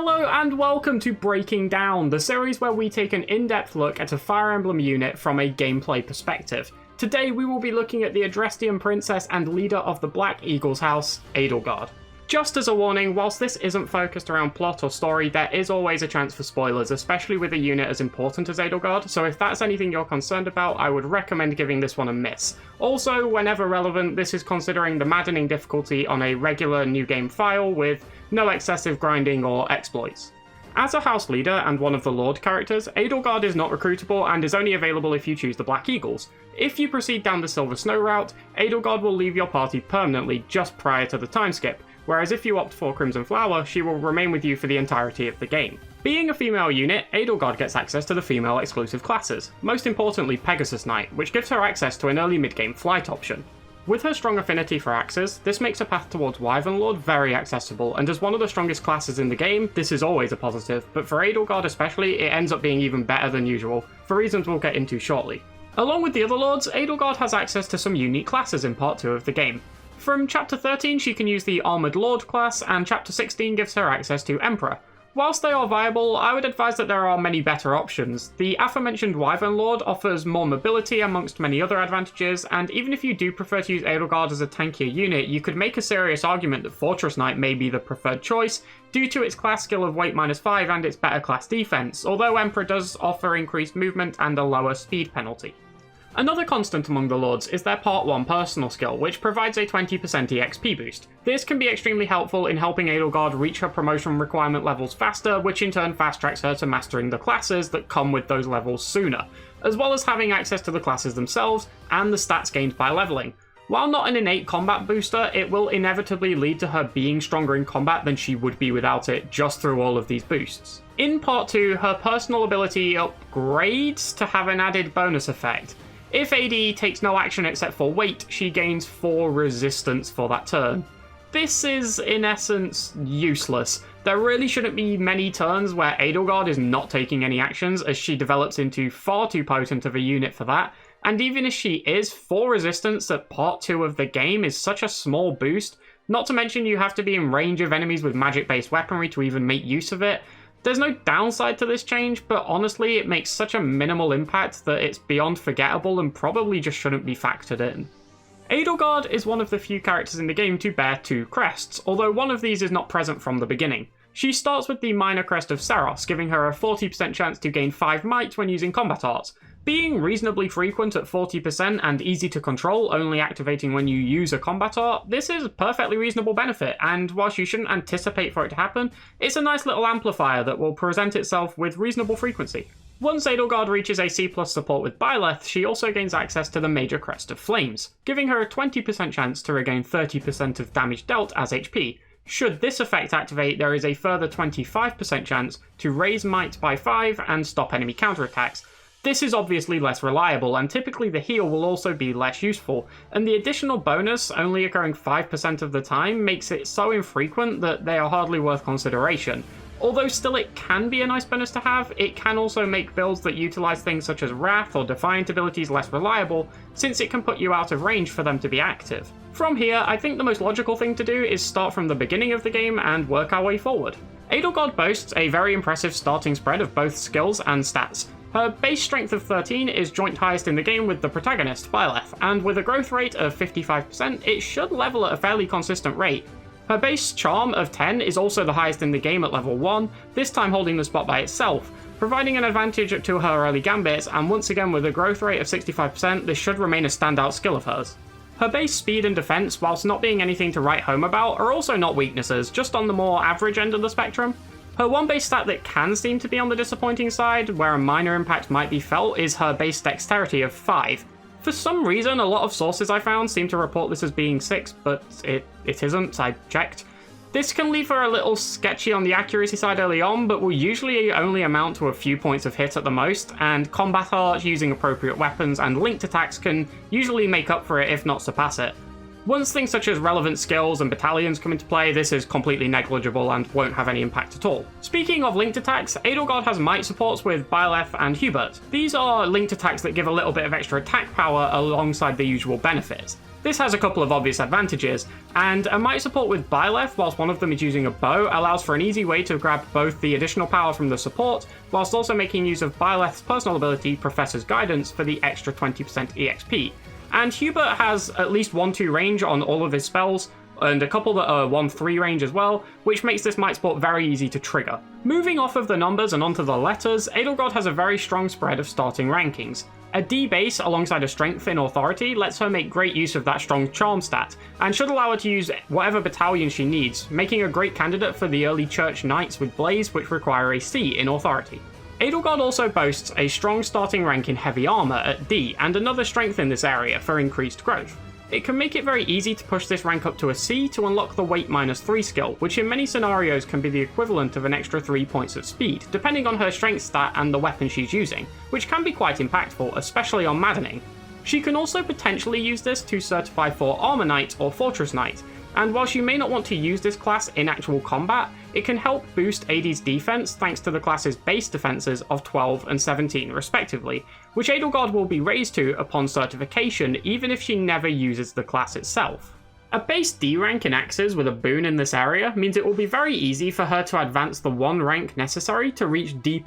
Hello and welcome to Breaking Down, the series where we take an in-depth look at a Fire Emblem unit from a gameplay perspective. Today we will be looking at the Adrestian Princess and leader of the Black Eagles house, Edelgard. Just as a warning, whilst this isn't focused around plot or story, there is always a chance for spoilers, especially with a unit as important as Edelgard, so if that's anything you're concerned about, I would recommend giving this one a miss. Also, whenever relevant, this is considering the maddening difficulty on a regular new game file with no excessive grinding or exploits. As a house leader and one of the Lord characters, Edelgard is not recruitable and is only available if you choose the Black Eagles. If you proceed down the Silver Snow route, Edelgard will leave your party permanently just prior to the Timeskip, whereas if you opt for Crimson Flower, she will remain with you for the entirety of the game. Being a female unit, Edelgard gets access to the female exclusive classes, most importantly Pegasus Knight, which gives her access to an early mid-game flight option. With her strong affinity for axes, this makes her path towards Wyvern Lord very accessible, and as one of the strongest classes in the game, this is always a positive, but for Edelgard especially, it ends up being even better than usual, for reasons we'll get into shortly. Along with the other lords, Edelgard has access to some unique classes in Part 2 of the game. From Chapter 13 she can use the Armoured Lord class, and Chapter 16 gives her access to Emperor. Whilst they are viable, I would advise that there are many better options. The aforementioned Wyvern Lord offers more mobility amongst many other advantages, and even if you do prefer to use Edelgard as a tankier unit, you could make a serious argument that Fortress Knight may be the preferred choice, due to its class skill of weight -5 and its better class defense, although Emperor does offer increased movement and a lower speed penalty. Another constant among the lords is their Part 1 personal skill, which provides a 20% EXP boost. This can be extremely helpful in helping Edelgard reach her promotion requirement levels faster, which in turn fast tracks her to mastering the classes that come with those levels sooner, as well as having access to the classes themselves and the stats gained by leveling. While not an innate combat booster, it will inevitably lead to her being stronger in combat than she would be without it just through all of these boosts. In Part 2, her personal ability upgrades to have an added bonus effect. If AD takes no action except for weight, she gains 4 resistance for that turn. This is, in essence, useless. There really shouldn't be many turns where Edelgard is not taking any actions, as she develops into far too potent of a unit for that, and even if she is, 4 resistance at Part 2 of the game is such a small boost, not to mention you have to be in range of enemies with magic-based weaponry to even make use of it. There's no downside to this change, but honestly it makes such a minimal impact that it's beyond forgettable and probably just shouldn't be factored in. Edelgard is one of the few characters in the game to bear 2 crests, although one of these is not present from the beginning. She starts with the minor crest of Saros, giving her a 40% chance to gain 5 might when using combat arts. Being reasonably frequent at 40% and easy to control, only activating when you use a combat art, this is a perfectly reasonable benefit, and whilst you shouldn't anticipate for it to happen, it's a nice little amplifier that will present itself with reasonable frequency. Once Edelgard reaches a C+ support with Byleth, she also gains access to the Major Crest of Flames, giving her a 20% chance to regain 30% of damage dealt as HP. Should this effect activate, there is a further 25% chance to raise might by 5 and stop enemy counterattacks. This is obviously less reliable, and typically the heal will also be less useful, and the additional bonus, only occurring 5% of the time, makes it so infrequent that they are hardly worth consideration. Although still it can be a nice bonus to have, it can also make builds that utilise things such as Wrath or Defiant abilities less reliable, since it can put you out of range for them to be active. From here, I think the most logical thing to do is start from the beginning of the game and work our way forward. Edelgard boasts a very impressive starting spread of both skills and stats. Her base strength of 13 is joint highest in the game with the protagonist, Byleth, and with a growth rate of 55%, it should level at a fairly consistent rate. Her base charm of 10 is also the highest in the game at level 1, this time holding the spot by itself, providing an advantage to her early gambits, and once again with a growth rate of 65%, this should remain a standout skill of hers. Her base speed and defense, whilst not being anything to write home about, are also not weaknesses, just on the more average end of the spectrum. Her one base stat that can seem to be on the disappointing side, where a minor impact might be felt, is her base dexterity of 5. For some reason, a lot of sources I found seem to report this as being 6, but it isn't, I checked. This can leave her a little sketchy on the accuracy side early on, but will usually only amount to a few points of hit at the most, and combat art using appropriate weapons and linked attacks can usually make up for it if not surpass it. Once things such as relevant skills and battalions come into play, this is completely negligible and won't have any impact at all. Speaking of linked attacks, Edelgard has might supports with Byleth and Hubert. These are linked attacks that give a little bit of extra attack power alongside the usual benefits. This has a couple of obvious advantages, and a might support with Byleth, whilst one of them is using a bow, allows for an easy way to grab both the additional power from the support, whilst also making use of Byleth's personal ability, Professor's Guidance, for the extra 20% EXP. And Hubert has at least 1-2 range on all of his spells, and a couple that are 1-3 range as well, which makes this might support very easy to trigger. Moving off of the numbers and onto the letters, Edelgard has a very strong spread of starting rankings. A D base alongside a strength in authority lets her make great use of that strong charm stat, and should allow her to use whatever battalion she needs, making a great candidate for the early church knights with blaze, which require a C in authority. Edelgard also boasts a strong starting rank in heavy armor at D, and another strength in this area for increased growth. It can make it very easy to push this rank up to a C to unlock the weight -3 skill, which in many scenarios can be the equivalent of an extra 3 points of speed, depending on her strength stat and the weapon she's using, which can be quite impactful, especially on maddening. She can also potentially use this to certify for Armor Knight or Fortress Knight, and whilst you may not want to use this class in actual combat, it can help boost AD's defense thanks to the class's base defenses of 12 and 17 respectively, which Edelgard will be raised to upon certification even if she never uses the class itself. A base D rank in axes with a boon in this area means it will be very easy for her to advance the 1 rank necessary to reach D+,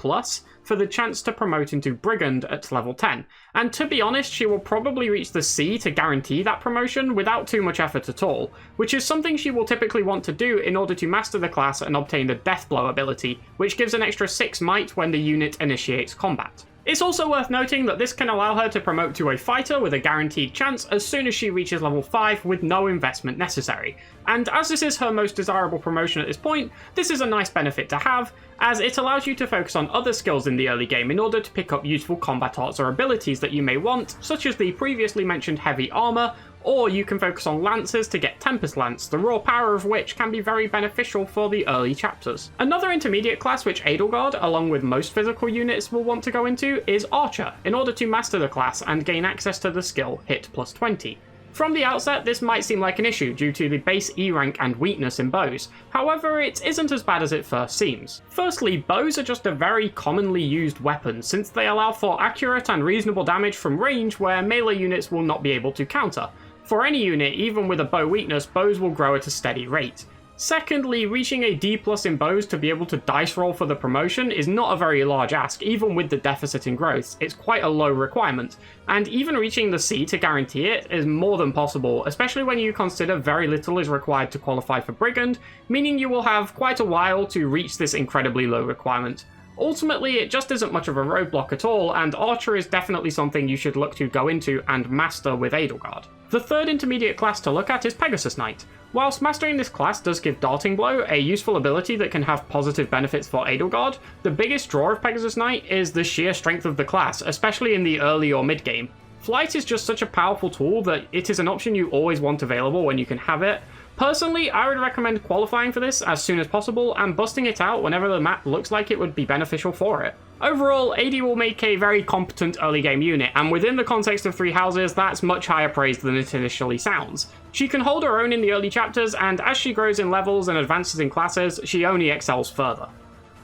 for the chance to promote into Brigand at level 10, and to be honest, she will probably reach the C to guarantee that promotion without too much effort at all, which is something she will typically want to do in order to master the class and obtain the Deathblow ability, which gives an extra 6 might when the unit initiates combat. It's also worth noting that this can allow her to promote to a fighter with a guaranteed chance as soon as she reaches level 5 with no investment necessary. And as this is her most desirable promotion at this point, this is a nice benefit to have, as it allows you to focus on other skills in the early game in order to pick up useful combat arts or abilities that you may want, such as the previously mentioned heavy armor, or you can focus on lances to get Tempest Lance, the raw power of which can be very beneficial for the early chapters. Another intermediate class which Edelgard, along with most physical units, will want to go into is Archer, in order to master the class and gain access to the skill Hit plus 20. From the outset, this might seem like an issue due to the base E rank and weakness in bows, however it isn't as bad as it first seems. Firstly, bows are just a very commonly used weapon since they allow for accurate and reasonable damage from range where melee units will not be able to counter. For any unit, even with a bow weakness, bows will grow at a steady rate. Secondly, reaching a D+ in bows to be able to dice roll for the promotion is not a very large ask, even with the deficit in growth. It's quite a low requirement, and even reaching the C to guarantee it is more than possible, especially when you consider very little is required to qualify for Brigand, meaning you will have quite a while to reach this incredibly low requirement. Ultimately, it just isn't much of a roadblock at all, and Archer is definitely something you should look to go into and master with Edelgard. The third intermediate class to look at is Pegasus Knight. Whilst mastering this class does give Darting Blow, a useful ability that can have positive benefits for Edelgard, the biggest draw of Pegasus Knight is the sheer strength of the class, especially in the early or mid game. Flight is just such a powerful tool that it is an option you always want available when you can have it. Personally, I would recommend qualifying for this as soon as possible and busting it out whenever the map looks like it would be beneficial for it. Overall, AD will make a very competent early game unit, and within the context of 3 houses, that's much higher praise than it initially sounds. She can hold her own in the early chapters, and as she grows in levels and advances in classes, she only excels further.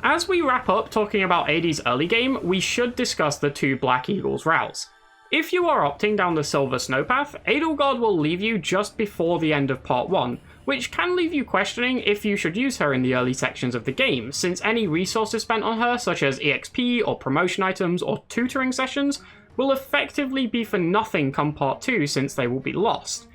As we wrap up talking about AD's early game, we should discuss the 2 Black Eagles routes. If you are opting down the Silver Snow path, Edelgard will leave you just before the end of Part 1, which can leave you questioning if you should use her in the early sections of the game, since any resources spent on her, such as EXP or promotion items or tutoring sessions, will effectively be for nothing come Part 2 since they will be lost.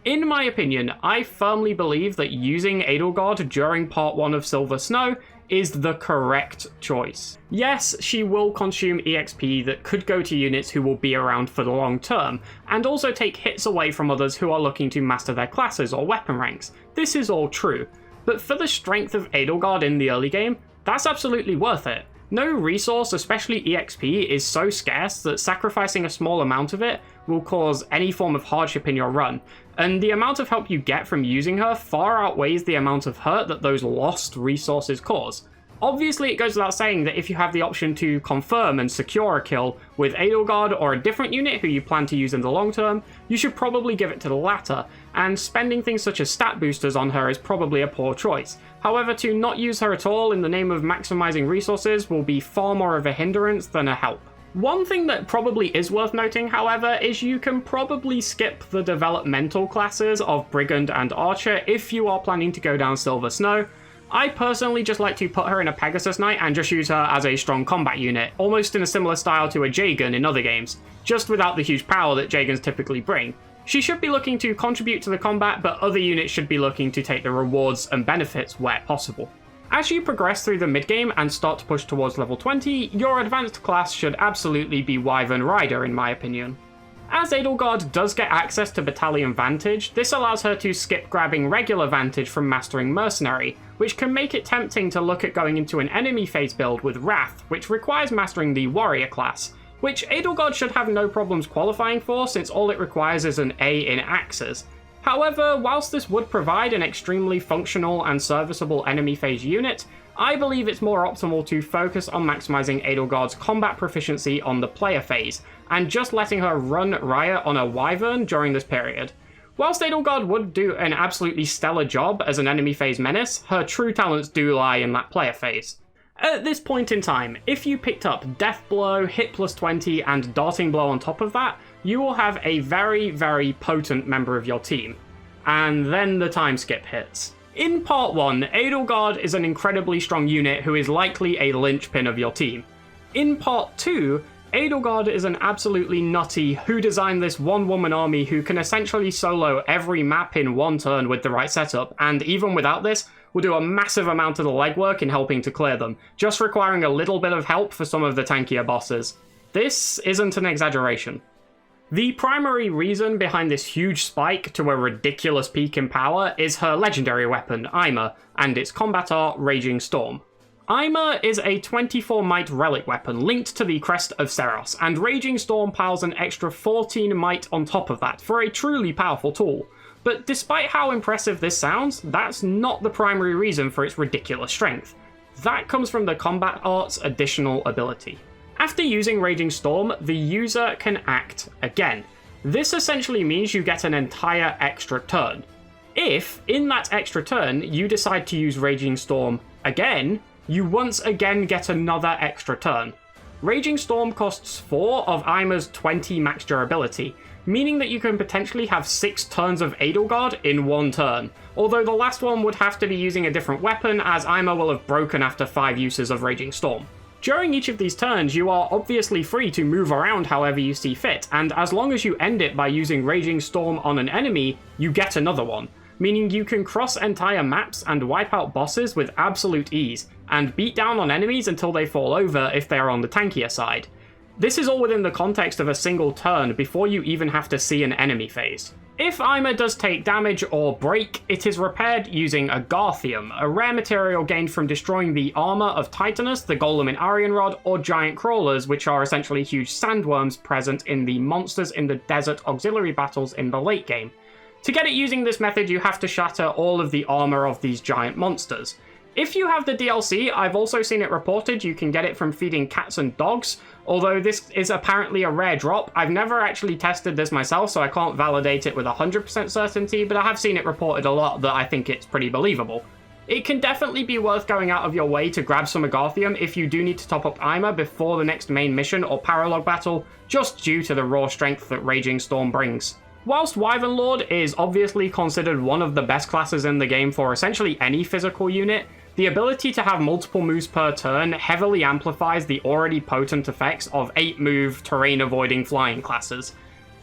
In my opinion, I firmly believe that using Edelgard during Part 1 of Silver Snow is the correct choice. Yes, she will consume EXP that could go to units who will be around for the long term, and also take hits away from others who are looking to master their classes or weapon ranks. This is all true, but for the strength of Edelgard in the early game, that's absolutely worth it. No resource, especially EXP, is so scarce that sacrificing a small amount of it will cause any form of hardship in your run, and the amount of help you get from using her far outweighs the amount of hurt that those lost resources cause. Obviously, it goes without saying that if you have the option to confirm and secure a kill with Edelgard or a different unit who you plan to use in the long term, you should probably give it to the latter, and spending things such as stat boosters on her is probably a poor choice. However, to not use her at all in the name of maximizing resources will be far more of a hindrance than a help. One thing that probably is worth noting, however, is you can probably skip the developmental classes of Brigand and Archer if you are planning to go down Silver Snow. I personally just like to put her in a Pegasus Knight and just use her as a strong combat unit, almost in a similar style to a Jagan in other games, just without the huge power that Jagans typically bring. She should be looking to contribute to the combat, but other units should be looking to take the rewards and benefits where possible. As you progress through the mid-game and start to push towards level 20, your advanced class should absolutely be Wyvern Rider in my opinion. As Edelgard does get access to Battalion Vantage, this allows her to skip grabbing regular Vantage from mastering Mercenary, which can make it tempting to look at going into an enemy phase build with Wrath, which requires mastering the Warrior class, which Edelgard should have no problems qualifying for since all it requires is an A in Axes. However, whilst this would provide an extremely functional and serviceable enemy phase unit, I believe it's more optimal to focus on maximizing Edelgard's combat proficiency on the player phase, and just letting her run riot on a Wyvern during this period. Whilst Edelgard would do an absolutely stellar job as an enemy phase menace, her true talents do lie in that player phase. At this point in time, if you picked up Death Blow, Hit plus 20, and Darting Blow on top of that, you will have a very, very potent member of your team. And then the Timeskip hits. In Part 1, Edelgard is an incredibly strong unit who is likely a linchpin of your team. In Part 2, Edelgard is an absolutely nutty who designed this one-woman army who can essentially solo every map in one turn with the right setup, and even without this, will do a massive amount of the legwork in helping to clear them, just requiring a little bit of help for some of the tankier bosses. This isn't an exaggeration. The primary reason behind this huge spike to a ridiculous peak in power is her legendary weapon, Aymr, and its combat art, Raging Storm. Aymr is a 24 might relic weapon linked to the Crest of Seros, and Raging Storm piles an extra 14 might on top of that for a truly powerful tool. But despite how impressive this sounds, that's not the primary reason for its ridiculous strength. That comes from the combat art's additional ability. After using Raging Storm, the user can act again. This essentially means you get an entire extra turn. If, in that extra turn, you decide to use Raging Storm again, you once again get another extra turn. Raging Storm costs 4 of Aymr's 20 max durability, meaning that you can potentially have 6 turns of Edelgard in one turn, although the last one would have to be using a different weapon as Aymr will have broken after 5 uses of Raging Storm. During each of these turns, you are obviously free to move around however you see fit, and as long as you end it by using Raging Storm on an enemy, you get another one, meaning you can cross entire maps and wipe out bosses with absolute ease, and beat down on enemies until they fall over if they are on the tankier side. This is all within the context of a single turn before you even have to see an enemy phase. If Aymr does take damage or break, it is repaired using Agarthium, a rare material gained from destroying the armor of Titanus, the Golem in Arianrod, or giant crawlers, which are essentially huge sandworms present in the monsters in the desert auxiliary battles in the late game. To get it using this method, you have to shatter all of the armor of these giant monsters. If you have the DLC, I've also seen it reported you can get it from feeding cats and dogs, although this is apparently a rare drop. I've never actually tested this myself, so I can't validate it with 100% certainty, but I have seen it reported a lot that I think it's pretty believable. It can definitely be worth going out of your way to grab some Agarthium if you do need to top up Aymr before the next main mission or paralog battle, just due to the raw strength that Raging Storm brings. Whilst Wyvern Lord is obviously considered one of the best classes in the game for essentially any physical unit, the ability to have multiple moves per turn heavily amplifies the already potent effects of 8-move, terrain-avoiding flying classes.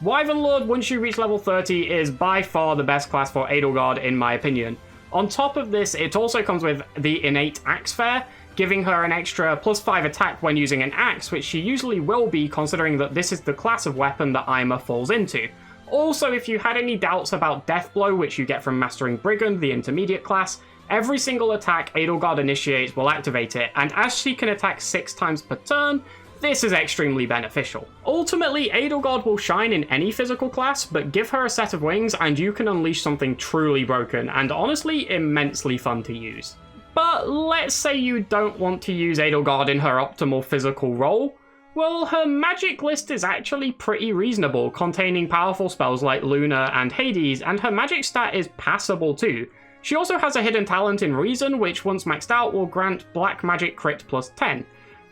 Wyvern Lord, once you reach level 30, is by far the best class for Edelgard in my opinion. On top of this, it also comes with the innate Axe Fair, giving her an extra +5 attack when using an axe, which she usually will be considering that this is the class of weapon that Aymr falls into. Also, if you had any doubts about Death Blow, which you get from mastering Brigand, the intermediate class, every single attack Edelgard initiates will activate it, and as she can attack 6 times per turn, this is extremely beneficial. Ultimately, Edelgard will shine in any physical class, but give her a set of wings and you can unleash something truly broken, and honestly, immensely fun to use. But let's say you don't want to use Edelgard in her optimal physical role. Well, her magic list is actually pretty reasonable, containing powerful spells like Luna and Hades, and her magic stat is passable too. She also has a hidden talent in Reason, which once maxed out will grant Black Magic Crit +10.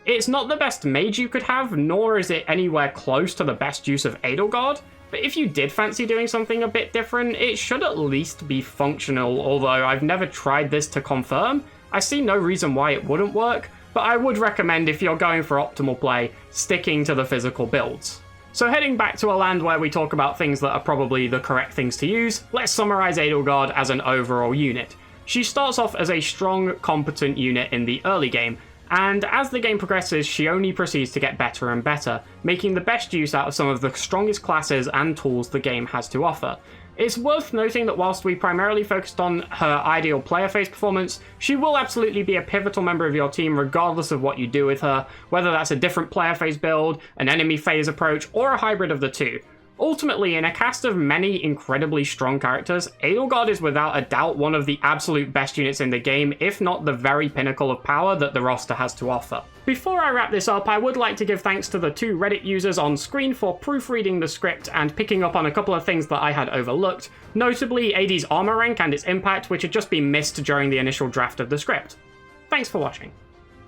It's not the best mage you could have, nor is it anywhere close to the best use of Edelgard, but if you did fancy doing something a bit different, it should at least be functional, although I've never tried this to confirm. I see no reason why it wouldn't work, but I would recommend, if you're going for optimal play, sticking to the physical builds. So heading back to a land where we talk about things that are probably the correct things to use, let's summarize Edelgard as an overall unit. She starts off as a strong, competent unit in the early game, and as the game progresses, she only proceeds to get better and better, making the best use out of some of the strongest classes and tools the game has to offer. It's worth noting that whilst we primarily focused on her ideal player phase performance, she will absolutely be a pivotal member of your team regardless of what you do with her, whether that's a different player phase build, an enemy phase approach, or a hybrid of the two. Ultimately, in a cast of many incredibly strong characters, Edelgard is without a doubt one of the absolute best units in the game, if not the very pinnacle of power that the roster has to offer. Before I wrap this up, I would like to give thanks to the 2 Reddit users on screen for proofreading the script and picking up on a couple of things that I had overlooked, notably AD's armor rank and its impact, which had just been missed during the initial draft of the script. Thanks for watching.